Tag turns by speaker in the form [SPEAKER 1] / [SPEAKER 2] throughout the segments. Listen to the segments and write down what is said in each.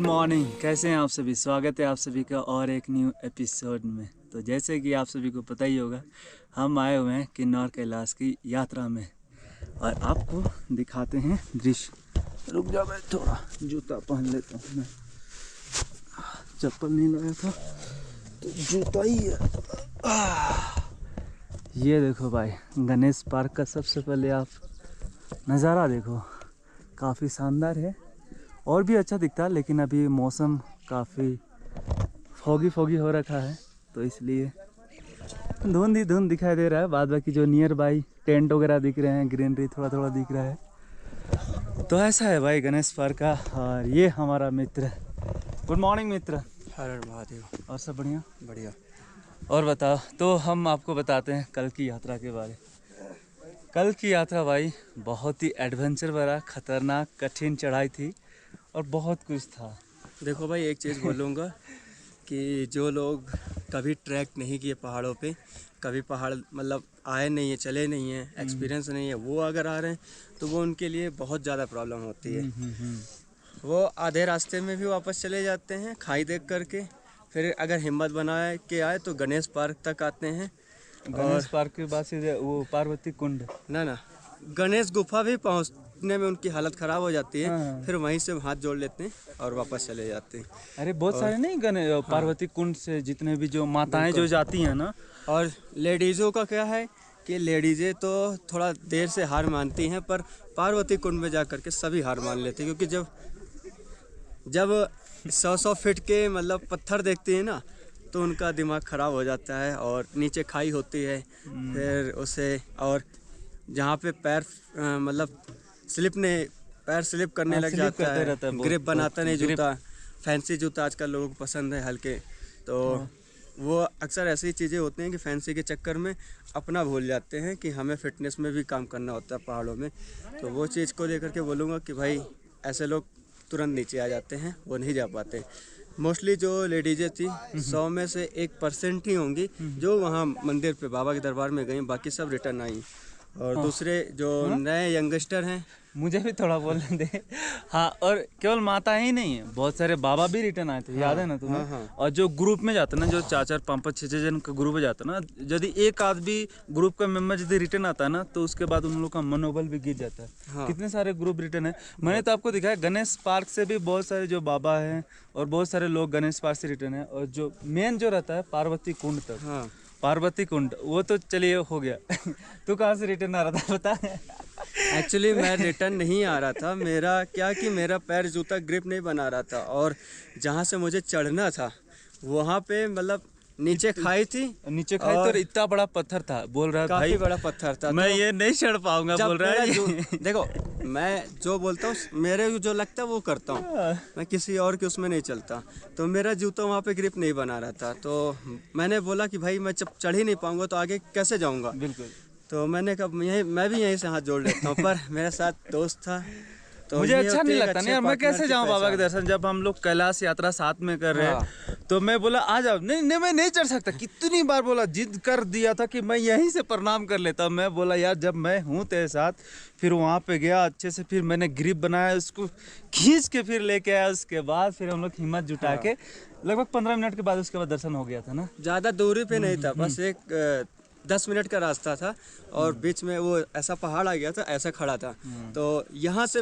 [SPEAKER 1] Morning, कैसे हैं आप सभी। स्वागत है आप सभी का और एक न्यू एपिसोड में। तो जैसे कि आप सभी को पता ही होगा, हम आए हुए हैं किन्नौर कैलाश की यात्रा में और आपको दिखाते हैं दृश्य। रुक जाओ, मैं थोड़ा जूता पहन लेता हूँ। मैं चप्पल नहीं लाया था तो जूता ही है। ये देखो भाई, गणेश पार्क का सबसे पहले आप नज़ारा देखो, काफ़ी शानदार है और भी अच्छा दिखता है, लेकिन अभी मौसम काफ़ी फॉगी हो रखा है तो इसलिए धुंध ही धुंध दिखाई दे रहा है। बाद बाकी जो नियर बाई टेंट वगैरह दिख रहे हैं, ग्रीनरी थोड़ा थोड़ा दिख रहा है। तो ऐसा है भाई गणेश पार्क का। और ये हमारा मित्र, गुड मॉर्निंग मित्र।
[SPEAKER 2] हर हर महादेव।
[SPEAKER 1] और सब बढ़िया
[SPEAKER 2] बढ़िया।
[SPEAKER 1] और बताओ। तो हम आपको बताते हैं कल की यात्रा के बारे। कल की यात्रा भाई बहुत ही एडवेंचर भरा, खतरनाक, कठिन चढ़ाई थी और बहुत कुछ था।
[SPEAKER 2] देखो भाई, एक चीज़ बोलूँगा कि जो लोग कभी ट्रैक नहीं किए पहाड़ों पे, कभी पहाड़ मतलब आए नहीं है, चले नहीं हैं, एक्सपीरियंस नहीं है, वो अगर आ रहे हैं तो वो उनके लिए बहुत ज़्यादा प्रॉब्लम होती है। वो आधे रास्ते में भी वापस चले जाते हैं खाई देख करके। फिर अगर हिम्मत बना के आए तो गणेश पार्क तक आते हैं।
[SPEAKER 1] गणेश पार्क के बाद सीधे वो पार्वती कुंड,
[SPEAKER 2] ना गणेश गुफा भी पहुंचने में उनकी हालत ख़राब हो जाती है।
[SPEAKER 1] हाँ।
[SPEAKER 2] फिर वहीं से हाथ जोड़ लेते हैं और वापस चले जाते हैं।
[SPEAKER 1] अरे बहुत सारे नहीं गणेश पार्वती कुंड से जितने भी जो माताएं जो जाती हैं ना।
[SPEAKER 2] और लेडीज़ों का क्या है कि लेडीज़ें तो थोड़ा देर से हार मानती हैं, पर पार्वती कुंड में जा कर के सभी हार मान लेते हैं, क्योंकि जब 100 फीट के मतलब पत्थर देखती हैं ना तो उनका दिमाग ख़राब हो जाता है। और नीचे खाई होती है, फिर उसे और जहाँ पे पैर मतलब पैर स्लिप करने लग जाता है, ग्रिप बनाता नहीं जूता। फैंसी जूता आजकल लोगों को पसंद है, हल्के, तो वो अक्सर ऐसी चीज़ें होती हैं कि फैंसी के चक्कर में अपना भूल जाते हैं कि हमें फिटनेस में भी काम करना होता है पहाड़ों में। तो वो चीज़ को लेकर के बोलूँगा कि भाई ऐसे लोग तुरंत नीचे आ जाते हैं, वो नहीं जा पाते। मोस्टली जो लेडीज़ें थी 100 में से 1% ही होंगी जो वहाँ मंदिर पे बाबा के दरबार में गई, बाकी सब रिटर्न आई। और दूसरे जो नए यंगस्टर हैं,
[SPEAKER 1] मुझे भी थोड़ा बोलने दे। हाँ, और केवल माता ही नहीं है, बहुत सारे बाबा भी रिटर्न आए थे। याद है ना तुम्हें?
[SPEAKER 2] हाँ।
[SPEAKER 1] और जो ग्रुप में जाते ना, जो 4-4, 5-5, 6-6 जन का ग्रुप में जाता ना, यदि एक आदमी ग्रुप का मेंबर यदि रिटर्न आता है ना तो उसके बाद उन लोग का मनोबल भी गिर जाता है।
[SPEAKER 2] हाँ।
[SPEAKER 1] कितने सारे ग्रुप रिटर्न है। मैंने तो आपको दिखाया गणेश पार्क से भी बहुत सारे जो बाबा हैं और बहुत सारे लोग गणेश पार्क से रिटर्न है। और जो मेन जो रहता है पार्वती कुंड तक,
[SPEAKER 2] हाँ
[SPEAKER 1] पार्वती कुंड, वो तो चलिए हो गया। तू कहाँ से रिटर्न आ रहा था बता।
[SPEAKER 2] एक्चुअली मैं रिटर्न नहीं आ रहा था। मेरा क्या कि मेरा पैर जूता ग्रिप नहीं बना रहा था, और जहाँ से मुझे चढ़ना था वहाँ पे मतलब नीचे खाई थी,
[SPEAKER 1] नीचे खाई तो इतना बड़ा पत्थर था। बोल रहा है
[SPEAKER 2] काफी
[SPEAKER 1] भाई
[SPEAKER 2] बड़ा पत्थर था,
[SPEAKER 1] मैं ये नहीं चढ़ पाऊंगा, बोल रहा है।
[SPEAKER 2] देखो, मैं जो बोलता हूँ, मेरे को जो लगता है वो करता हूँ, मैं किसी और के उसमें नहीं चलता। तो मेरा जूता वहाँ पे ग्रिप नहीं बना रहा था, तो मैंने बोला कि भाई मैं जब चढ़ ही नहीं पाऊंगा तो आगे कैसे जाऊँगा।
[SPEAKER 1] बिल्कुल।
[SPEAKER 2] तो मैंने कहा मैं भी यहीं से हाथ जोड़ लेता हूँ, पर मेरे साथ दोस्त था तो
[SPEAKER 1] मुझे अच्छा नहीं लगता नहीं यार, मैं कैसे जाऊँ बाबा के दर्शन। जब हम लोग कैलाश यात्रा साथ में कर रहे हैं तो मैं बोला आ जाओ, नहीं मैं नहीं चढ़ सकता। कितनी बार बोला, जिद कर दिया था कि मैं यहीं से प्रणाम कर लेता। मैं बोला यार जब मैं हूँ तेरे साथ। फिर वहाँ पे गया अच्छे से, फिर मैंने ग्रिप बनाया, उसको खींच के फिर लेके आया। उसके बाद फिर हम लोग हिम्मत जुटा के लगभग 15 मिनट के बाद उसके बाद दर्शन हो गया था ना।
[SPEAKER 2] ज़्यादा दूरी पे नहीं था, बस एक 10 मिनट का रास्ता था, और बीच में वो ऐसा पहाड़ आ गया था, ऐसा खड़ा था। तो यहाँ से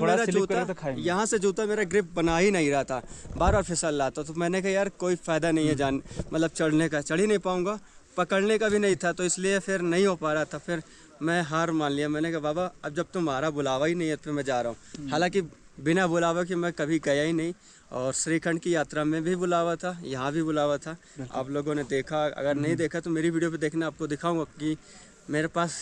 [SPEAKER 2] जूता मेरा ग्रिप बना ही नहीं रहा था, बार बार फिसल रहा था। तो मैंने कहा यार कोई फ़ायदा नहीं है मतलब चढ़ने का, चढ़ ही नहीं पाऊँगा, पकड़ने का भी नहीं था, तो इसलिए फिर नहीं हो पा रहा था। फिर मैं हार मान लिया। मैंने कहा बाबा अब जब तुम्हारा बुलावा ही नहीं है तो मैं जा रहा हूँ। हालांकि बिना बुलावा कि मैं कभी गया ही नहीं, और श्रीखंड की यात्रा में भी बुलावा था, यहाँ भी बुलावा था। आप लोगों ने देखा, अगर नहीं देखा तो मेरी वीडियो पे देखना, आपको दिखाऊंगा कि मेरे पास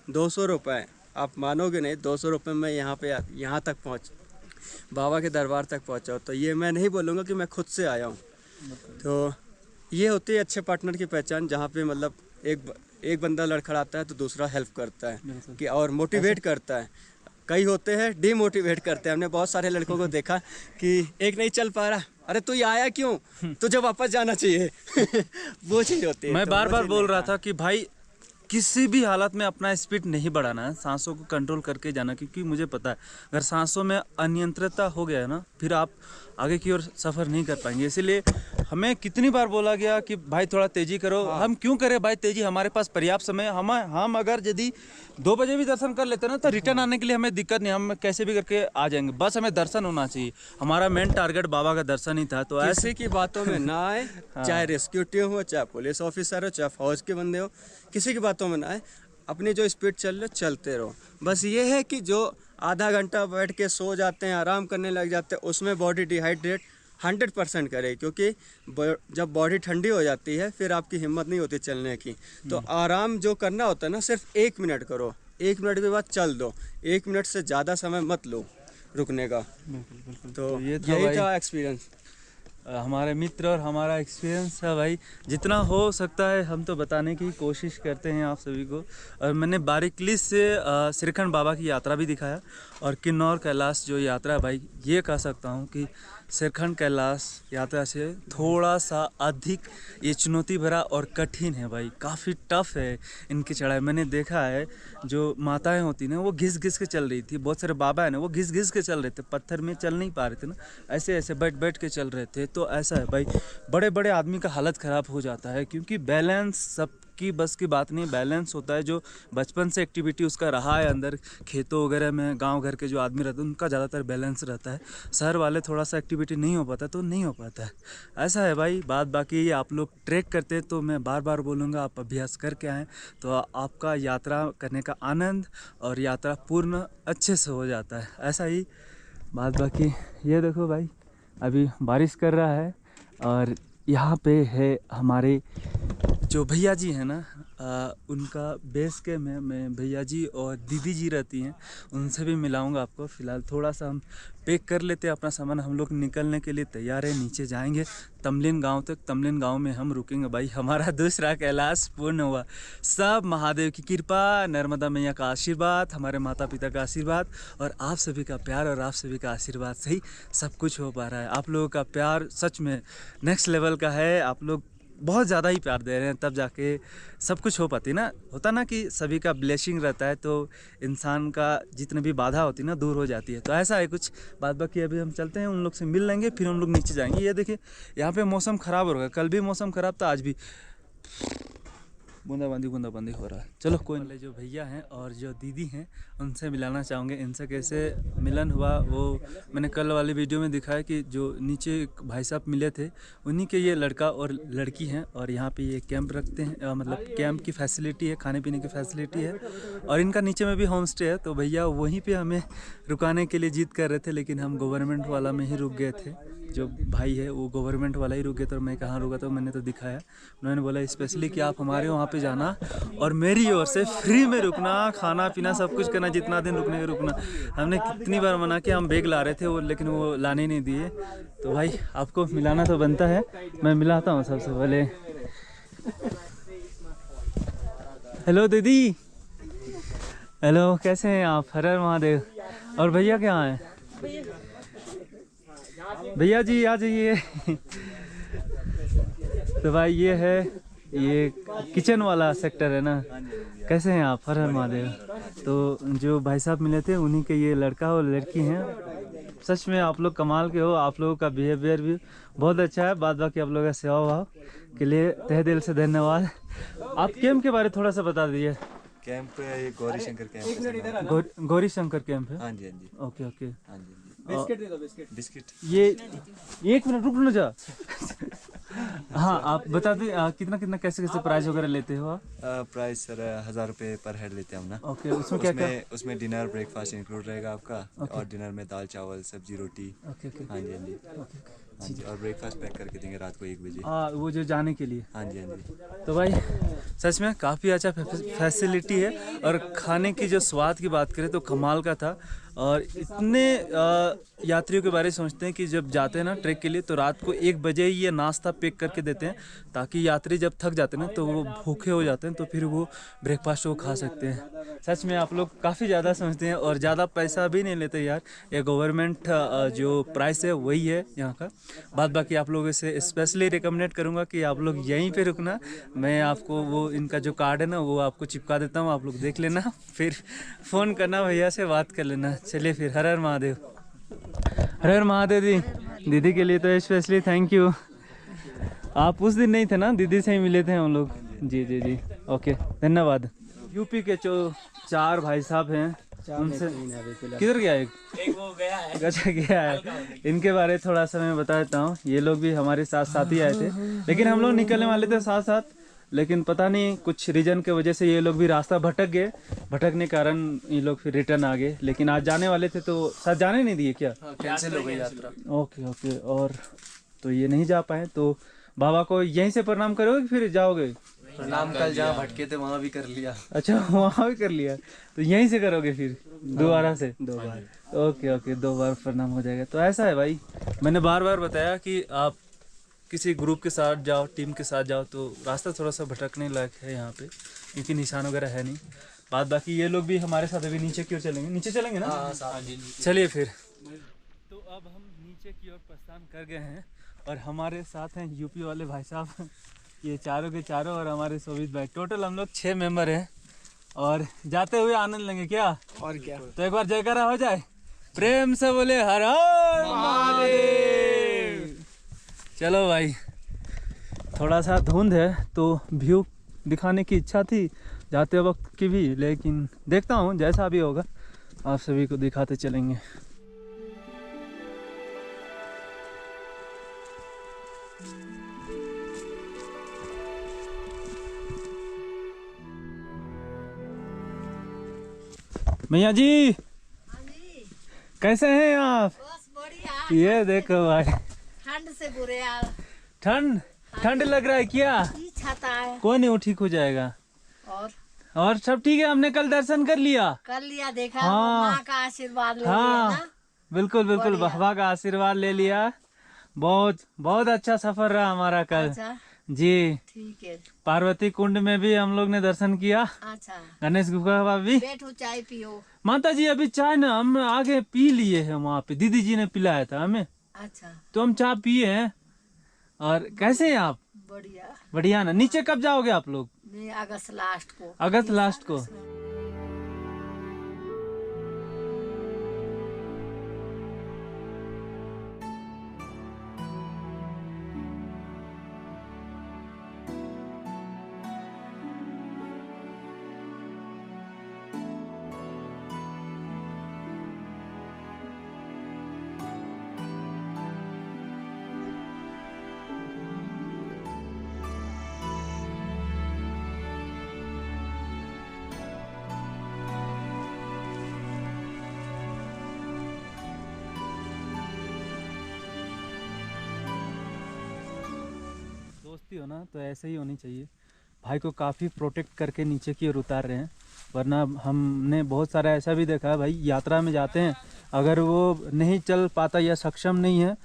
[SPEAKER 2] 200 रुपये, आप मानोगे नहीं, 200 रुपये में यहाँ तक पहुँच, बाबा के दरबार तक पहुँचा। तो ये मैं नहीं बोलूँगा कि मैं खुद से आया हूँ। तो ये होती है अच्छे पार्टनर की पहचान, जहाँ पे मतलब एक बंदा लड़खड़ाता है तो दूसरा हेल्प करता है कि और मोटिवेट करता है। कई होते हैं डीमोटिवेट करते हैं। हमने बहुत सारे लड़कों को देखा कि एक नहीं चल पा रहा, अरे तू आया क्यों, तुझे वापस जाना चाहिए। वो चीज़ होती है।
[SPEAKER 1] मैं बार बार बोल रहा था कि भाई किसी भी हालत में अपना स्पीड नहीं बढ़ाना है, सांसों को कंट्रोल करके जाना, क्योंकि मुझे पता है अगर सांसों में अनियंत्रितता हो गया है ना, फिर आप आगे की ओर सफ़र नहीं कर पाएंगे। इसीलिए हमें कितनी बार बोला गया कि भाई थोड़ा तेज़ी करो। हम क्यों करें भाई तेज़ी, हमारे पास पर्याप्त समय। हम अगर यदि 2 बजे भी दर्शन कर लेते ना तो रिटर्न आने के लिए हमें दिक्कत नहीं, हम कैसे भी करके आ जाएंगे, बस हमें दर्शन होना चाहिए। हमारा मेन टारगेट बाबा का दर्शन ही था। तो
[SPEAKER 2] ऐसे की बातों में ना आए, चाहे रेस्क्यू टीम हो, चाहे पुलिस ऑफिसर हो, चाहे फौज के बंदे हो, किसी की बातों में ना आए, अपनी जो स्पीड चल रहे चलते रहो। बस ये है कि जो आधा घंटा बैठ के सो जाते हैं, आराम करने लग जाते हैं, उसमें बॉडी डिहाइड्रेट 100% करे, क्योंकि जब बॉडी ठंडी हो जाती है फिर आपकी हिम्मत नहीं होती चलने की। तो आराम जो करना होता है ना, सिर्फ 1 मिनट करो, 1 मिनट के बाद चल दो, 1 मिनट से ज़्यादा समय मत लो रुकने का। तो यही था एक्सपीरियंस
[SPEAKER 1] हमारे मित्र और हमारा एक्सपीरियंस है भाई। जितना हो सकता है हम तो बताने की कोशिश करते हैं आप सभी को। और मैंने बारीकली से श्रीखंड बाबा की यात्रा भी दिखाया, और किन्नौर कैलाश जो यात्रा है भाई, ये कह सकता हूँ कि श्रीखंड कैलाश यात्रा से थोड़ा सा अधिक ये चुनौती भरा और कठिन है भाई। काफ़ी टफ है इनकी चढ़ाई। मैंने देखा है जो माताएं होती ना, वो घिस घिस के चल रही थी। बहुत सारे बाबा है ना, वो घिस घिस के चल रहे थे, पत्थर में चल नहीं पा रहे थे ना, ऐसे ऐसे बैठ बैठ के चल रहे थे। तो ऐसा है भाई, बड़े बड़े आदमी का हालत ख़राब हो जाता है, क्योंकि बैलेंस सबकी बस की बात नहीं। बैलेंस होता है जो बचपन से एक्टिविटी उसका रहा है अंदर, खेतों वगैरह में गांव घर के जो आदमी रहते हैं उनका ज़्यादातर बैलेंस रहता है। शहर वाले थोड़ा सा एक्टिविटी नहीं हो पाता तो नहीं हो पाता है, ऐसा है भाई। बात बाकी आप लोग ट्रैक करते हैं तो मैं बार बार बोलूँगा, आप अभ्यास करके आएँ तो आपका यात्रा करने का आनंद और यात्रा पूर्ण अच्छे से हो जाता है, ऐसा ही। बात बाकी ये देखो भाई, अभी बारिश कर रहा है और यहाँ पे है हमारे जो भैया जी हैं ना, उनका बेस के में भैया जी और दीदी जी रहती हैं, उनसे भी मिलाऊंगा आपको। फ़िलहाल थोड़ा सा हम पैक कर लेते हैं अपना सामान, हम लोग निकलने के लिए तैयार है। नीचे जाएंगे तमलिन गांव तक, तमलिन गांव में हम रुकेंगे भाई। हमारा दूसरा कैलाश पूर्ण हुआ। सब महादेव की कृपा, नर्मदा मैया का आशीर्वाद, हमारे माता पिता का आशीर्वाद और आप सभी का प्यार और आप सभी का आशीर्वाद से ही सब कुछ हो पा रहा है। आप लोगों का प्यार सच में नेक्स्ट लेवल का है। आप लोग बहुत ज़्यादा ही प्यार दे रहे हैं, तब जाके सब कुछ हो पाती ना। होता ना कि सभी का ब्लेसिंग रहता है तो इंसान का जितनी भी बाधा होती है ना दूर हो जाती है। तो ऐसा है कुछ। बात बाकी अभी हम चलते हैं, उन लोग से मिल लेंगे, फिर हम लोग नीचे जाएंगे। ये देखिए यहाँ पे मौसम ख़राब हो रहा है, कल भी मौसम ख़राब था, आज भी बूंदाबांदी हो रहा है। चलो कोई नहीं। जो भैया हैं और जो दीदी हैं उनसे मिलाना चाहूँगे। इनसे कैसे मिलन हुआ वो मैंने कल वाली वीडियो में दिखाया कि जो नीचे भाई साहब मिले थे उन्हीं के ये लड़का और लड़की हैं। और यहाँ पे ये कैंप रखते हैं, मतलब कैंप की फैसिलिटी है, खाने पीने की फैसिलिटी है। और इनका नीचे में भी होम स्टे है। तो भैया वहीं पर हमें रुकाने के लिए जिद कर रहे थे, लेकिन हम गवर्नमेंट वाला में ही रुक गए थे। जो भाई है वो गवर्नमेंट वाला ही रुके, तो मैं कहाँ रुका तो मैंने तो दिखाया। उन्होंने बोला स्पेशली कि आप हमारे वहाँ पे जाना और मेरी ओर से फ्री में रुकना, खाना पीना सब कुछ करना, जितना दिन रुकने का रुकना। हमने कितनी बार मना किया, हम बैग ला रहे थे वो, लेकिन वो लाने नहीं दिए। तो भाई आपको मिलाना तो बनता है, मैं मिलाता हूँ सबसे पहले। हेलो दीदी, हेलो, कैसे हैं आप? हर हर महादेव। और भैया क्या हैं? भैया जी आ जाइए। तो भाई ये है, ये किचन वाला सेक्टर है ना। कैसे हैं आप? हर हर महादेव। तो जो भाई साहब मिले थे उन्हीं के ये लड़का और लड़की हैं। सच में आप लोग कमाल के हो, आप लोगों का बिहेवियर भी बहुत अच्छा है। बाद बाकी आप लोगों का सेवा भाव के लिए तहे दिल से धन्यवाद। आप कैंप के बारे थोड़ा सा बता दीजिए।
[SPEAKER 3] कैंप ये गौरी शंकर कैंप है।
[SPEAKER 1] गौरी शंकर कैंप है।
[SPEAKER 3] हाँ जी, हाँ जी।
[SPEAKER 1] Okay okay.
[SPEAKER 3] हाँ जी,
[SPEAKER 2] बिस्किट दे दो, बिस्किट।
[SPEAKER 3] बिस्किट
[SPEAKER 1] ये 1 मिनट रुक ना जा। हाँ आप बता दें कितना कितना कैसे कैसे प्राइस वगैरह लेते हो आप?
[SPEAKER 3] प्राइस सर 1000 रुपये पर हेड लेते हैं हम ना।
[SPEAKER 1] ओके, उसमें क्या क्या?
[SPEAKER 3] उसमें डिनर ब्रेकफास्ट इंक्लूड रहेगा आपका। और डिनर में दाल चावल सब्जी रोटी।
[SPEAKER 1] Okay okay.
[SPEAKER 3] हाँ जी, हाँ जी, हाँ जी। और ब्रेकफास्ट पैक करके देंगे रात को 1 बजे।
[SPEAKER 1] हाँ वो जो जाने के लिए।
[SPEAKER 3] हाँ जी, हाँ जी।
[SPEAKER 1] तो भाई सच में काफ़ी अच्छा फैसिलिटी है। और खाने की जो स्वाद की बात करें तो कमाल का था। और इतने यात्रियों के बारे में सोचते हैं कि जब जाते हैं ना ट्रैक के लिए तो रात को 1 बजे ही ये नाश्ता पैक करके देते हैं, ताकि यात्री जब थक जाते हैं ना तो वो भूखे हो जाते हैं, तो फिर वो ब्रेकफास्ट को खा सकते हैं। सच में आप लोग काफ़ी ज़्यादा समझते हैं और ज़्यादा पैसा भी नहीं लेते यार, ये गवर्नमेंट जो प्राइस है वही है यहाँ का। बाद बाकी आप लोगों से स्पेशली रिकमेंडेड करूँगा कि आप लोग यहीं पे रुकना। मैं आपको वो इनका जो कार्ड है ना वो आपको चिपका देता हूँ, आप लोग देख लेना, फिर फ़ोन करना, भैया से बात कर लेना। चलिए फिर, हर हर महादेव। हर हर महादेव दीदी के लिए तो स्पेशली थैंक यू। आप उस दिन नहीं थे ना, दीदी से ही मिले थे हम लोग। जी जी जी, ओके, धन्यवाद। यूपी के जो 4 भाई साहब हैं उनसे किधर गया एक वो गया है, अच्छा गया है। इनके बारे में थोड़ा सा मैं बता देता हूँ। ये लोग भी हमारे साथ साथ ही आए थे, लेकिन हम लोग निकलने वाले थे साथ साथ, लेकिन पता नहीं कुछ रीजन के वजह से ये लोग भी रास्ता भटक गए। भटकने के कारण ये लोग फिर रिटर्न आ गए, लेकिन आज जाने वाले थे तो साथ जाने नहीं दिए क्या?
[SPEAKER 3] कैंसिल हो गई यात्रा।
[SPEAKER 1] ओके ओके, और तो ये नहीं जा पाए, तो बाबा को यहीं से प्रणाम करोगे फिर जाओगे?
[SPEAKER 3] प्रणाम कल जहाँ भटके थे वहाँ भी कर लिया।
[SPEAKER 1] अच्छा, वहाँ भी कर लिया, तो यहीं से करोगे फिर दोबारा से?
[SPEAKER 2] 2 बार।
[SPEAKER 1] ओके ओके, 2 बार प्रणाम हो जाएगा। तो ऐसा है भाई, मैंने बार बार बताया कि आप किसी ग्रुप के साथ जाओ, टीम के साथ जाओ तो रास्ता थोड़ा सा भटकने लायक है यहाँ पे, क्योंकि निशान वगैरह है नहीं। बाद बाकी ये लोग भी हमारे साथ अभी नीचे की ओर चलेंगे, नीचे चलेंगे ना? चलिए फिर। तो अब हम नीचे की ओर प्रस्थान कर गए हैं और हमारे साथ हैं यूपी वाले भाई साहब, ये चारों के चारों, और हमारे शोभित भाई। टोटल हम लोग 6 मेंबर हैं और जाते हुए आनंद लेंगे क्या?
[SPEAKER 2] और क्या।
[SPEAKER 1] तो एक बार जयकारा हो जाए, प्रेम से बोले हर हर महादेव। चलो भाई, थोड़ा सा धुंध है तो व्यू दिखाने की इच्छा थी जाते वक्त की भी, लेकिन देखता हूँ जैसा भी होगा आप सभी को दिखाते चलेंगे। भैया जी कैसे हैं आप?
[SPEAKER 4] बस बढ़िया।
[SPEAKER 1] ये देखो भाई,
[SPEAKER 4] ठंड से बुरे हाल।
[SPEAKER 1] ठंड लग रहा है क्या?
[SPEAKER 4] ई छाता है।
[SPEAKER 1] कोई नहीं, वो ठीक हो जाएगा।
[SPEAKER 4] और
[SPEAKER 1] सब ठीक है, हमने कल दर्शन कर लिया।
[SPEAKER 4] कर लिया, देखा
[SPEAKER 1] हाँ।
[SPEAKER 4] माँ का आशीर्वाद ले लिया
[SPEAKER 1] हाँ
[SPEAKER 4] ना।
[SPEAKER 1] बिल्कुल बिल्कुल,
[SPEAKER 4] बढ़िया।
[SPEAKER 1] बाबा का आशीर्वाद ले लिया। बहुत बहुत अच्छा सफर रहा हमारा कल।
[SPEAKER 4] अच्छा
[SPEAKER 1] जी,
[SPEAKER 4] ठीक है।
[SPEAKER 1] पार्वती कुंड में भी हम लोग ने दर्शन किया,
[SPEAKER 4] अच्छा
[SPEAKER 1] गणेश गुफा भी।
[SPEAKER 4] बैठो चाय पियो।
[SPEAKER 1] माता जी अभी चाय ना हम आगे पी लिए हैं, वहाँ पे दीदी जी ने पिलाया था हमें,
[SPEAKER 4] अच्छा
[SPEAKER 1] तो हम चाय पिए हैं। और कैसे हैं आप?
[SPEAKER 4] बढ़िया।
[SPEAKER 1] बढ़िया ना। नीचे कब जाओगे आप लोग?
[SPEAKER 4] मैं अगस्त लास्ट को।
[SPEAKER 1] अगस्त लास्ट को। दोस्ती हो ना तो ऐसे ही होनी चाहिए। भाई को काफ़ी प्रोटेक्ट करके नीचे की ओर उतार रहे हैं, वरना हमने बहुत सारा ऐसा भी देखा है भाई, यात्रा में जाते हैं अगर वो नहीं चल पाता या सक्षम नहीं है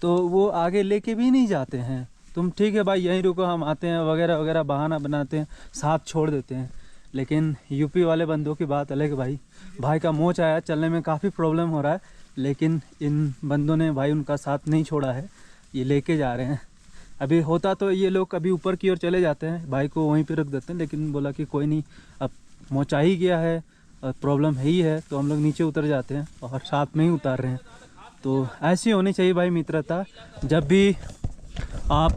[SPEAKER 1] तो वो आगे लेके भी नहीं जाते हैं। तुम ठीक है भाई यहीं रुको, हम आते हैं वगैरह वगैरह बहाना बनाते हैं, साथ छोड़ देते हैं। लेकिन यूपी वाले बंदों की बात अलग है भाई। भाई का मोच आया, चलने में काफ़ी प्रॉब्लम हो रहा है, लेकिन इन बंदों ने भाई उनका साथ नहीं छोड़ा है, ये लेके जा रहे हैं। अभी होता तो ये लोग कभी ऊपर की ओर चले जाते हैं, भाई को वहीं पे रख देते हैं, लेकिन बोला कि कोई नहीं, अब मोचा ही गया है और प्रॉब्लम है ही है, तो हम लोग नीचे उतर जाते हैं और साथ में ही उतार रहे हैं। तो ऐसी होनी चाहिए भाई मित्रता। जब भी आप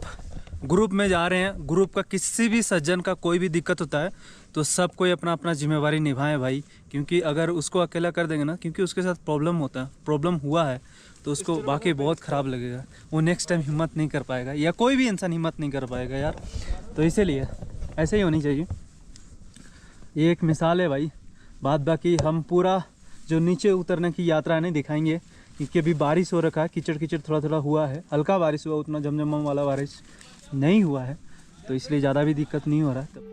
[SPEAKER 1] ग्रुप में जा रहे हैं, ग्रुप का किसी भी सज्जन का कोई भी दिक्कत होता है तो सब कोई अपना अपना जिम्मेवारी निभाएं भाई, क्योंकि अगर उसको अकेला कर देंगे ना, क्योंकि उसके साथ प्रॉब्लम हुआ है तो उसको वाकई बहुत ख़राब लगेगा, वो नेक्स्ट टाइम हिम्मत नहीं कर पाएगा, या कोई भी इंसान हिम्मत नहीं कर पाएगा यार। तो इसीलिए ऐसे ही होनी चाहिए। ये एक मिसाल है भाई। बाद बाकी हम पूरा जो नीचे उतरने की यात्रा नहीं दिखाएंगे, क्योंकि अभी बारिश हो रखा है, कीचड़ कीचड़ थोड़ा थोड़ा हुआ है, हल्का बारिश हुआ, उतना झमझम वाला बारिश नहीं हुआ है, तो इसलिए ज़्यादा भी दिक्कत नहीं हो रहा है।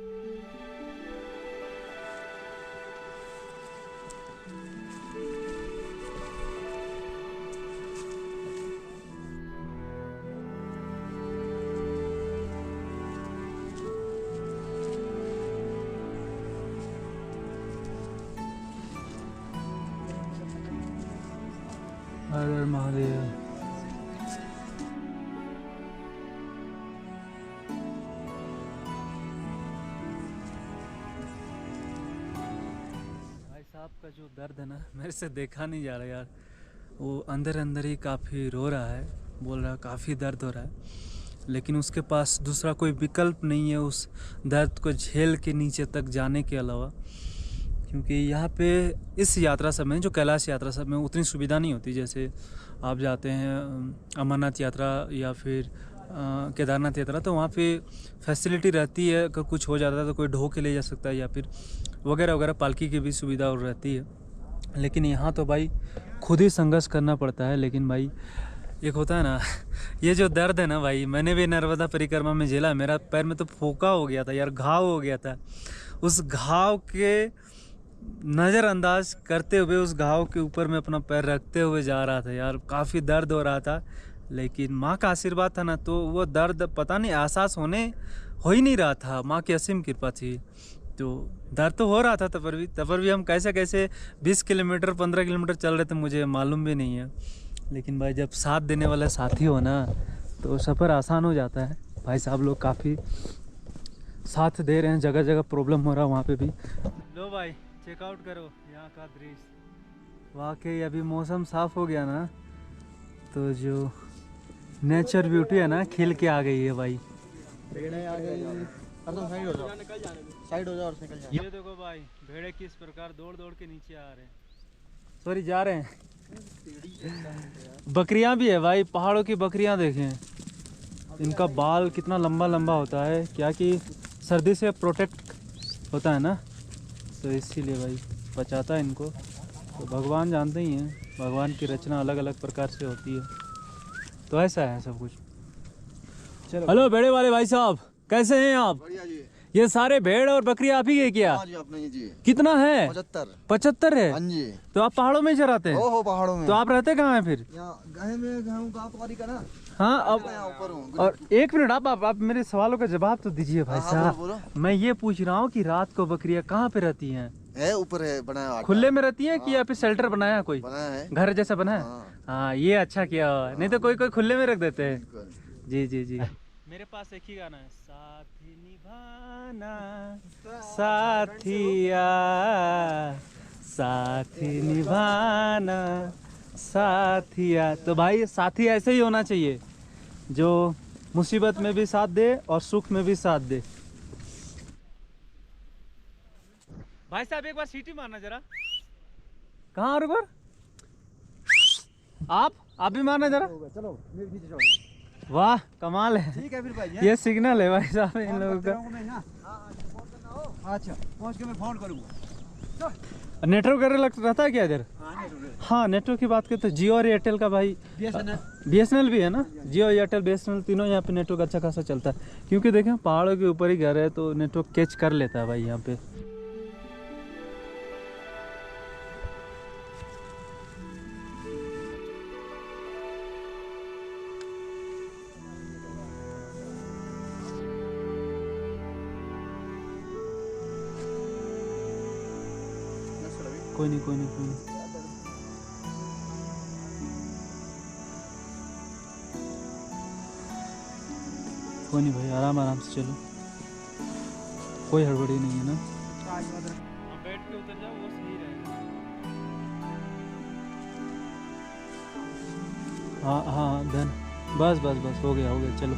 [SPEAKER 1] हर हर महादेव। भाई साहब का जो दर्द है ना, मेरे से देखा नहीं जा रहा यार। वो अंदर अंदर ही काफ़ी रो रहा है, बोल रहा है काफ़ी दर्द हो रहा है, लेकिन उसके पास दूसरा कोई विकल्प नहीं है उस दर्द को झेल के नीचे तक जाने के अलावा। क्योंकि यहाँ पे इस यात्रा समय, जो कैलाश यात्रा समय, उतनी सुविधा नहीं होती जैसे आप जाते हैं अमरनाथ यात्रा या फिर केदारनाथ यात्रा, तो वहाँ पे फैसिलिटी रहती है। अगर कुछ हो जाता है तो कोई ढो के ले जा सकता है या फिर वगैरह वगैरह, पालकी की भी सुविधा रहती है। लेकिन यहाँ तो भाई खुद ही संघर्ष करना पड़ता है। लेकिन भाई एक होता है ना ये जो दर्द है ना भाई, मैंने भी नर्मदा परिक्रमा में झेला। मेरा पैर में तो फोका हो गया था यार, घाव हो गया था। उस घाव के नज़रअंदाज करते हुए, उस घाव के ऊपर में अपना पैर रखते हुए जा रहा था यार। काफ़ी दर्द हो रहा था, लेकिन माँ का आशीर्वाद था ना, तो वो दर्द पता नहीं एहसास हो ही नहीं रहा था। माँ की असीम कृपा थी। तो दर्द तो हो रहा था तब भी हम कैसे 20 किलोमीटर 15 किलोमीटर चल रहे थे, मुझे मालूम भी नहीं है। लेकिन भाई जब साथ देने वाला साथी हो ना, तो सफ़र आसान हो जाता है। भाई साहब लोग काफ़ी साथ दे रहे हैं, जगह जगह प्रॉब्लम हो रहा है वहाँ पे भी। लो भाई चेकआउट करो यहाँ का दृश्य। वाकई अभी मौसम साफ़ हो गया ना, तो जो नेचर ब्यूटी है ना, खिल के आ गई है भाई।
[SPEAKER 2] साइड हो जाओ और निकल जाओ।
[SPEAKER 1] ये देखो भाई भेड़े किस प्रकार दौड़ दौड़ के नीचे आ रहे हैं, सॉरी जा रहे हैं। बकरियां भी है भाई, पहाड़ों की बकरियां देखें, इनका बाल कितना लंबा लंबा होता है, क्या कि सर्दी से प्रोटेक्ट होता है ना, तो इसीलिए भाई बचाता है इनको। तो भगवान जानते ही हैं, भगवान की रचना अलग अलग प्रकार से होती है, तो ऐसा है सब कुछ। हेलो भेड़े वाले भाई साहब, कैसे हैं आप?
[SPEAKER 5] बढ़िया जी।
[SPEAKER 1] ये सारे भेड़ और बकरियां आप ही के क्या?
[SPEAKER 5] हाँ जी, अपने ही जी।
[SPEAKER 1] कितना है?
[SPEAKER 5] 75
[SPEAKER 1] है।
[SPEAKER 5] हाँ जी।
[SPEAKER 1] तो आप पहाड़ों में ही चराते हैं?
[SPEAKER 5] ओहो पहाड़ों में।
[SPEAKER 1] तो आप रहते कहाँ हैं फिर?
[SPEAKER 5] यहाँ गहे में गेहूं का पारी का ना।
[SPEAKER 1] हाँ अब
[SPEAKER 5] मैं यहाँ ऊपर हूँ।
[SPEAKER 1] और एक मिनट, आप मेरे सवालों का जवाब तो दीजिए भाई
[SPEAKER 5] हाँ,
[SPEAKER 1] साहब।
[SPEAKER 5] बोलो।
[SPEAKER 1] मैं ये पूछ रहा हूँ कि रात को बकरियां कहाँ पे रहती हैं?
[SPEAKER 5] है ऊपर है बनाया।
[SPEAKER 1] खुले में रहती हैं कि या फिर शेल्टर बनाया है कोई?
[SPEAKER 5] बनाया है।
[SPEAKER 1] घर जैसा बना है?
[SPEAKER 5] हाँ।
[SPEAKER 1] हाँ ये अच्छा किया, नहीं तो कोई खुले में रख देते हैं।
[SPEAKER 5] बिल्कुल।
[SPEAKER 1] जी जी जी। मेरे पास एक ही गाना है, साथी निभाना साथिया, साथी निभाना साथिया। तो भाई साथी ऐसे ही होना चाहिए, जो मुसीबत में भी साथ दे और सुख में भी साथ दे। भाई साहब एक बार सीटी मारना जरा। कहाँ और एक बार? आप भी मारना जरा।
[SPEAKER 5] चलो नीचे चलो।
[SPEAKER 1] वाह कमाल है।
[SPEAKER 5] ठीक है फिर भाई।
[SPEAKER 1] ये सिग्नल है भाई साहब इन लोगों का।
[SPEAKER 5] अच्छा पहुँच के मैं फोन करूँगा।
[SPEAKER 1] नेटवर्क रहता है क्या इधर? हाँ नेटवर्क की बात करते तो जियो और एयरटेल का भाई, BSNL भी है ना। जियो एयरटेल BSNL तीनों यहाँ पे नेटवर्क अच्छा खासा चलता है, क्योंकि देखें पहाड़ों के ऊपर ही घर है, तो नेटवर्क कैच कर लेता है भाई यहाँ पे। कोई नहीं कोई नहीं कोई नहीं। कोई नहीं भाई, आराम आराम से चलो, कोई हड़बड़ी नहीं है ना। बैठ के उतर जाओ, वो सही रहेगा। हाँ हाँ धन, बस बस बस हो गया चलो।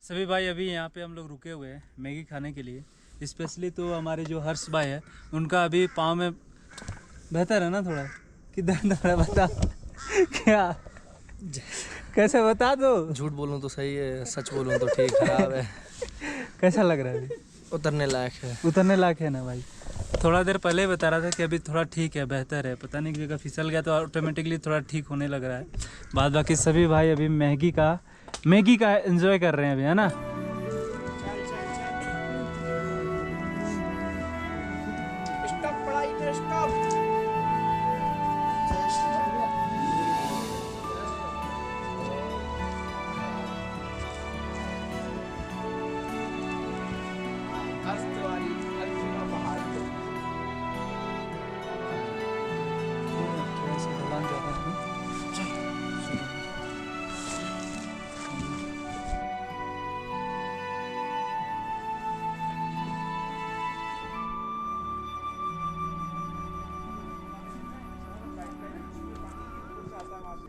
[SPEAKER 1] सभी भाई अभी यहाँ पे हम लोग रुके हुए हैं मैगी खाने के लिए। स्पेशली तो हमारे जो हर्ष भाई है, उनका अभी पाँव में बेहतर है ना थोड़ा, कि दर्द हो रहा है? बता क्या, कैसे बता दो।
[SPEAKER 6] झूठ बोलूं तो सही है, सच बोलूं तो ठीक खराब है।
[SPEAKER 1] कैसा लग रहा है अभी?
[SPEAKER 6] उतरने लायक है।
[SPEAKER 1] उतरने लायक है ना भाई। थोड़ा देर पहले बता रहा था कि अभी थोड़ा ठीक है, बेहतर है। पता नहीं जगह फिसल गया तो ऑटोमेटिकली थोड़ा ठीक होने लग रहा है। बाद बाकी सभी भाई अभी मैगी का एंजॉय कर रहे हैं अभी, है ना।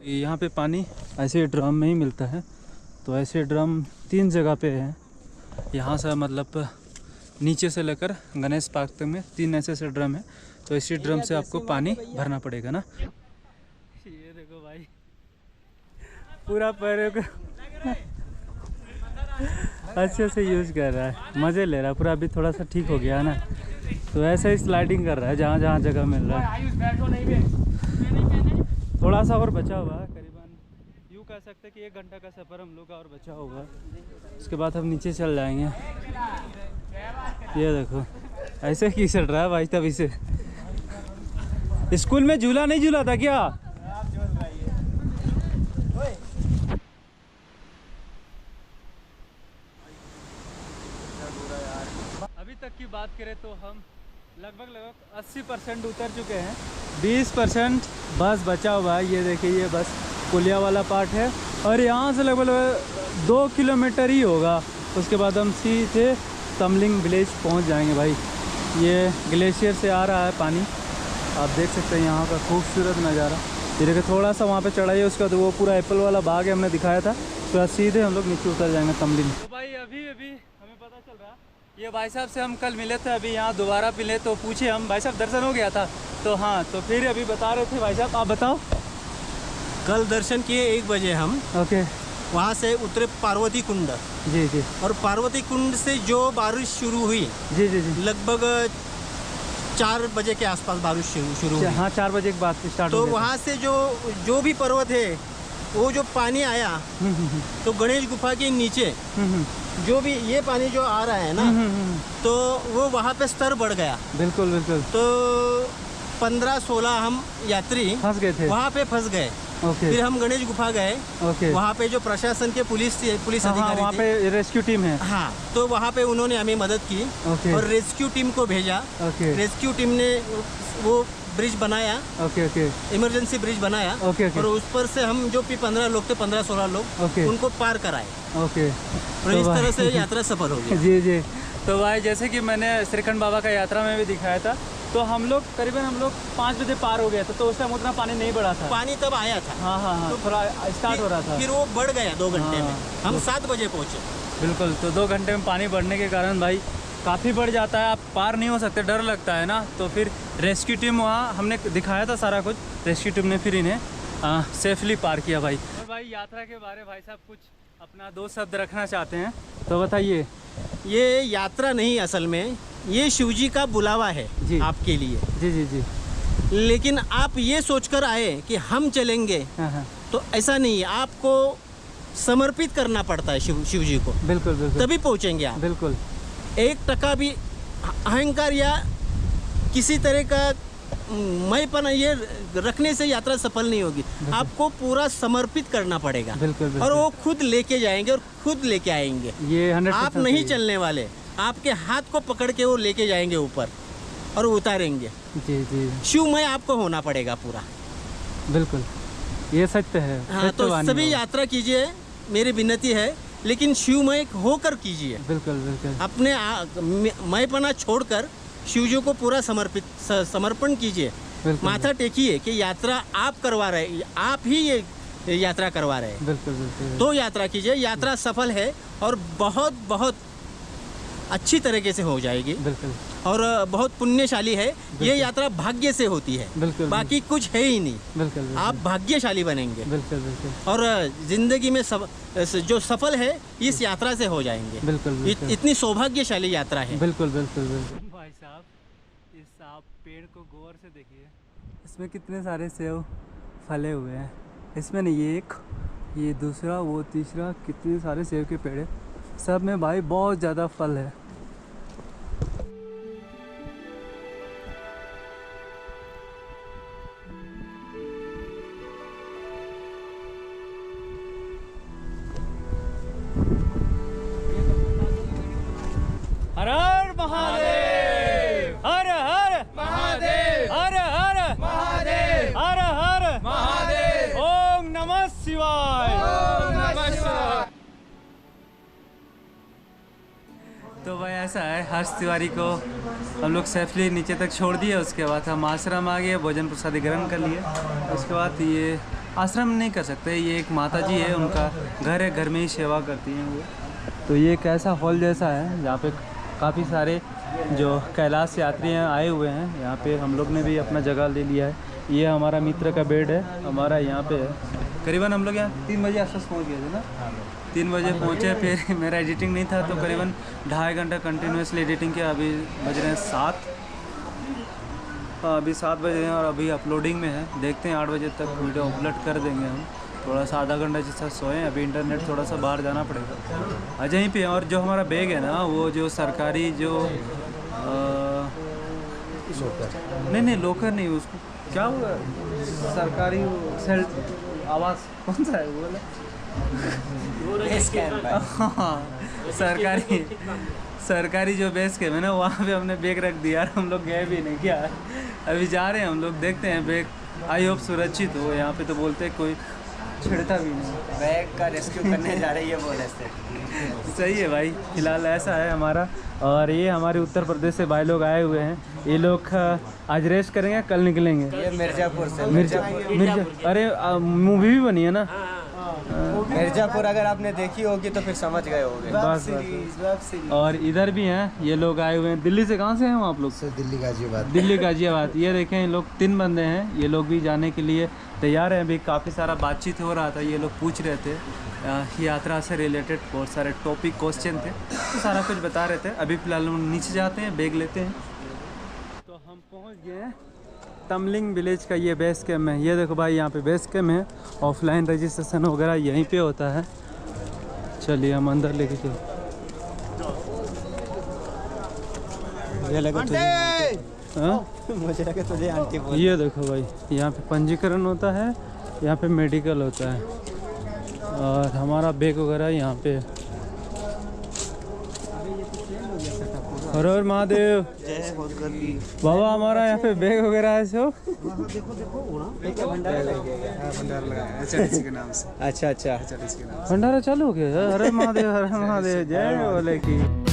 [SPEAKER 1] यहाँ पे पानी ऐसे ड्रम में ही मिलता है। तो ऐसे ड्रम 3 जगह पे हैं। यहाँ से मतलब नीचे से लेकर गणेश पार्क तक में 3 ऐसे ड्रम है। तो इसी ड्रम से आपको पानी भरना पड़ेगा ना। ये देखो भाई पूरा पैरों को अच्छे से यूज कर रहा है, मज़े ले रहा है पूरा। अभी थोड़ा सा ठीक हो गया है ना, तो ऐसे ही स्लाइडिंग कर रहा है जहाँ जहाँ जगह मिल रहा है। थोड़ा सा और बचा हुआ है, करीबन यूँ कह सकते कि 1 घंटा का सफ़र हम लोग का और बचा होगा। उसके बाद हम नीचे चल जाएंगे। ये देखो ऐसे ही चल रहा है भाई। तभी से स्कूल में झूला नहीं झूला था क्या? अभी तक की बात करें तो हम लगभग 80% उतर चुके हैं। 20% बस बचा हुआ है। ये देखिए ये बस पुलिया वाला पार्ट है और यहाँ से लगभग 2 किलोमीटर ही होगा। उसके बाद हम सीधे तमलिंग विलेज पहुँच जाएंगे भाई। ये ग्लेशियर से आ रहा है पानी, आप देख सकते हैं यहाँ का खूबसूरत नज़ारा। ये देखिए थोड़ा सा वहाँ पे चढ़ाई है, उसका तो वो पूरा एप्पल वाला बाग है, हमने दिखाया था। तो सीधे हम लोग नीचे उतर जाएंगे तमलिंग। तो भाई अभी हमें पता चल रहा, ये भाई साहब से हम कल मिले थे, अभी यहाँ दोबारा मिले तो पूछे हम, भाई साहब दर्शन हो गया था? तो हाँ, तो फिर अभी बता रहे थे भाई साहब, आप बताओ।
[SPEAKER 7] कल दर्शन किए 1 बजे हम।
[SPEAKER 1] ओके।
[SPEAKER 7] वहाँ से उतरे पार्वती कुंड।
[SPEAKER 1] जी जी।
[SPEAKER 7] और पार्वती कुंड से जो बारिश शुरू हुई,
[SPEAKER 1] जी जी जी,
[SPEAKER 7] लगभग 4 बजे के आसपास बारिश शुरू हुई।
[SPEAKER 1] हाँ 4 बजे के बाद स्टार्ट
[SPEAKER 7] तो
[SPEAKER 1] हो गया।
[SPEAKER 7] वहाँ से जो भी पर्वत है, वो जो पानी आया तो गणेश गुफा के नीचे जो भी ये पानी जो आ रहा है ना, तो वो वहाँ पे स्तर बढ़ गया।
[SPEAKER 1] बिल्कुल बिल्कुल।
[SPEAKER 7] तो 15-16 हम यात्री
[SPEAKER 1] फंस गए थे,
[SPEAKER 7] वहाँ पे फंस गए।
[SPEAKER 1] ओके।
[SPEAKER 7] फिर हम गणेश गुफा गए।
[SPEAKER 1] ओके।
[SPEAKER 7] वहाँ पे जो प्रशासन के पुलिस
[SPEAKER 1] हाँ,
[SPEAKER 7] अधिकारी
[SPEAKER 1] वहाँ
[SPEAKER 7] थे,
[SPEAKER 1] पे रेस्क्यू टीम है।
[SPEAKER 7] हाँ, तो वहाँ पे उन्होंने हमें मदद की।
[SPEAKER 1] ओके।
[SPEAKER 7] और रेस्क्यू टीम को भेजा।
[SPEAKER 1] ओके।
[SPEAKER 7] रेस्क्यू टीम ने वो ब्रिज बनाया।
[SPEAKER 1] Okay okay.
[SPEAKER 7] इमरजेंसी ब्रिज बनाया।
[SPEAKER 1] Okay okay.
[SPEAKER 7] और उस पर से हम जो भी 15 लोग थे, 15-16 लोग,
[SPEAKER 1] ओके।
[SPEAKER 7] उनको पार कराए।
[SPEAKER 1] ओके।
[SPEAKER 7] और
[SPEAKER 1] तो
[SPEAKER 7] इस
[SPEAKER 1] भाई-
[SPEAKER 7] तरह से यात्रा सफल हो गई।
[SPEAKER 1] जी जी। तो भाई जैसे कि मैंने श्रीखंड बाबा का यात्रा में भी दिखाया था, तो हम लोग करीबन 5 बजे पार हो गया था। तो उस टाइम उतना पानी नहीं बढ़ा था,
[SPEAKER 7] पानी तब आया था।
[SPEAKER 1] हाँ हाँ हाँ, थोड़ा स्टार्ट हो रहा था।
[SPEAKER 7] फिर वो बढ़ गया 2 घंटे में।
[SPEAKER 1] हाँ।
[SPEAKER 7] हम 7 बजे पहुँचे।
[SPEAKER 1] बिल्कुल। तो 2 घंटे में पानी बढ़ने के कारण भाई काफ़ी बढ़ जाता है, आप पार नहीं हो सकते, डर लगता है ना। तो फिर रेस्क्यू टीम, वहाँ हमने दिखाया था सारा कुछ, रेस्क्यू टीम ने फिर इन्हें सेफली पार किया भाई। और भाई यात्रा के बारे भाई साहब कुछ अपना 2 शब्द रखना चाहते हैं तो बताइए।
[SPEAKER 7] ये यात्रा नहीं, असल में ये शिवजी का बुलावा है
[SPEAKER 1] जी।
[SPEAKER 7] आपके लिए।
[SPEAKER 1] जी जी जी।
[SPEAKER 7] लेकिन आप ये सोचकर आए कि हम चलेंगे,
[SPEAKER 1] हाँ हाँ,
[SPEAKER 7] तो ऐसा नहीं है। आपको समर्पित करना पड़ता है शिव जी को,
[SPEAKER 1] बिल्कुल बिल्कुल,
[SPEAKER 7] तभी पहुंचेंगे आप।
[SPEAKER 1] बिल्कुल।
[SPEAKER 7] 1% भी अहंकार या किसी तरह का मैंपन ये रखने से यात्रा सफल नहीं होगी। आपको पूरा समर्पित करना पड़ेगा।
[SPEAKER 1] बिल्कुल, बिल्कुल।
[SPEAKER 7] और वो खुद लेके जाएंगे और खुद लेके आएंगे।
[SPEAKER 1] ये 100%
[SPEAKER 7] आप नहीं
[SPEAKER 1] सही है।
[SPEAKER 7] चलने वाले, आपके हाथ को पकड़ के वो लेके जाएंगे ऊपर और उतारेंगे।
[SPEAKER 1] जी जी,
[SPEAKER 7] शिवमय आपको होना पड़ेगा पूरा।
[SPEAKER 1] बिल्कुल, ये सत्य है।
[SPEAKER 7] हाँ, तो
[SPEAKER 1] सत्यवानी
[SPEAKER 7] सभी
[SPEAKER 1] हो।
[SPEAKER 7] यात्रा कीजिए, मेरी विनती है, लेकिन शिवमय होकर कीजिए।
[SPEAKER 1] बिल्कुल बिल्कुल,
[SPEAKER 7] अपने मैपना छोड़कर शिव जी को पूरा समर्पण कीजिए।
[SPEAKER 1] बिल्कुल,
[SPEAKER 7] माथा टेकिए कि यात्रा आप करवा रहे हैं, आप ही ये यात्रा करवा रहे हैं।
[SPEAKER 1] बिल्कुल बिल्कुल।
[SPEAKER 7] तो यात्रा कीजिए, यात्रा सफल है और बहुत बहुत अच्छी तरीके से हो जाएगी।
[SPEAKER 1] बिल्कुल
[SPEAKER 7] और बहुत पुण्यशाली है। ये यात्रा भाग्य से होती है,
[SPEAKER 1] बिल्कुल,
[SPEAKER 7] बाकी कुछ है ही नहीं।
[SPEAKER 1] बिल्कुल बिल्कुल,
[SPEAKER 7] आप भाग्यशाली बनेंगे
[SPEAKER 1] बिल्कुल बिल्कुल,
[SPEAKER 7] और जिंदगी में जो सफल है इस यात्रा से हो जाएंगे।
[SPEAKER 1] बिल्कुल बिल्कुल,
[SPEAKER 7] इतनी सौभाग्यशाली यात्रा है।
[SPEAKER 1] बिल्कुल बिल्कुल बिल्कुल। भाई साहब, इस आप पेड़ को गौर से देखिए, इसमें कितने सारे सेब फले हुए हैं। इसमें नहीं, ये दूसरा, वो तीसरा, कितने सारे सेब के पेड़ है। सब में भाई बहुत ज़्यादा फल है। हर हर महादेव, हर हर महादेव, हर हर महादेव, हर हर महादेव, ओम नमः शिवाय, ओम नमः शिवाय। तो भाई ऐसा है, हर्ष तिवारी को हम लोग सेफली नीचे तक छोड़ दिए। उसके बाद हम आश्रम आ गए, भोजन प्रसादी ग्रहण कर लिए। उसके बाद ये आश्रम नहीं कर सकते, ये एक माता जी है, उनका घर है, घर में ही सेवा करती हैं वो। तो ये एक ऐसा हॉल जैसा है जहाँ पे काफ़ी सारे जो कैलाश यात्री हैं आए हुए हैं। यहाँ पे हम लोग ने भी अपना जगह ले लिया है। ये हमारा मित्र का बेड है, हमारा यहाँ पे है। करीबन हम लोग यहाँ 3 बजे आसपास पहुँच गए थे ना, 3 बजे पहुँचे। फिर मेरा एडिटिंग नहीं था तो करीबन 2.5 घंटा कंटिन्यूसली एडिटिंग किया। अभी बज रहे हैं 7, अभी 7 बजे हैं और अभी अपलोडिंग में है। देखते हैं 8 बजे तक वीडियो अपलोड कर देंगे हम। थोड़ा सा आधा घंटा जैसा सोए, अभी इंटरनेट थोड़ा सा बाहर जाना पड़ेगा अजय पे। और जो हमारा बैग है ना, वो जो सरकारी जो नहीं लोकर नहीं, उसको क्या हुआ, सरकारी सेल्फ आवास कौन सा है वो सरकारी जो बेस कैंप है ना, वहाँ पे हमने बैग रख दिया। हम लोग गए भी नहीं क्या, अभी जा रहे हैं हम लोग, देखते हैं बैग आई होप सुरक्षित हो। यहाँ पे तो बोलते हैं कोई छिड़ता भी नहीं,
[SPEAKER 2] बैग का रेस्क्यू करने जा रही है बोले से।
[SPEAKER 1] सही है भाई, फिलहाल ऐसा है हमारा। और ये हमारे उत्तर प्रदेश से भाई लोग आए हुए हैं। ये लोग आज रेस्ट करेंगे, कल निकलेंगे।
[SPEAKER 2] ये मिर्जापुर से।
[SPEAKER 1] मिर्जा अरे मूवी भी बनी है ना
[SPEAKER 2] मिर्जापुर, अगर आपने देखी होगी तो फिर समझ गए होंगे।
[SPEAKER 1] बस। और इधर भी हैं ये लोग आए हुए हैं। दिल्ली से कहाँ से हैं आप लोग?
[SPEAKER 5] दिल्ली गाजियाबाद।
[SPEAKER 1] दिल्ली गाजियाबाद। ये देखें, ये लोग 3 बंदे हैं, ये लोग भी जाने के लिए तैयार हैं। अभी काफ़ी सारा बातचीत हो रहा था, ये लोग पूछ रहे थे यात्रा से रिलेटेड, बहुत सारे टॉपिक क्वेश्चन थे, तो सारा कुछ बता रहे थे। अभी फ़िलहाल हम नीचे जाते हैं, बैग लेते हैं। तो हम पहुँच गए हैं तमलिंग विलेज का, ये बेस कैम्प है। ये देखो भाई, यहाँ पे बेस कैम्प है, ऑफलाइन रजिस्ट्रेशन वगैरह यहीं पे होता है। चलिए हम अंदर लेके चलो।
[SPEAKER 7] मुझे लगा तुझे आंटी बोल।
[SPEAKER 1] ये देखो भाई, यहाँ पे पंजीकरण होता है, यहाँ पे मेडिकल होता है, और हमारा बैग वगैरह यहाँ पे। हर हर महादेव बाबा, हमारा यहाँ पे बैग वगैरह है सो।
[SPEAKER 2] अच्छा
[SPEAKER 1] भंडारा चालू हो गया। हर हर महादेव, हर हर महादेव, जय बोले की।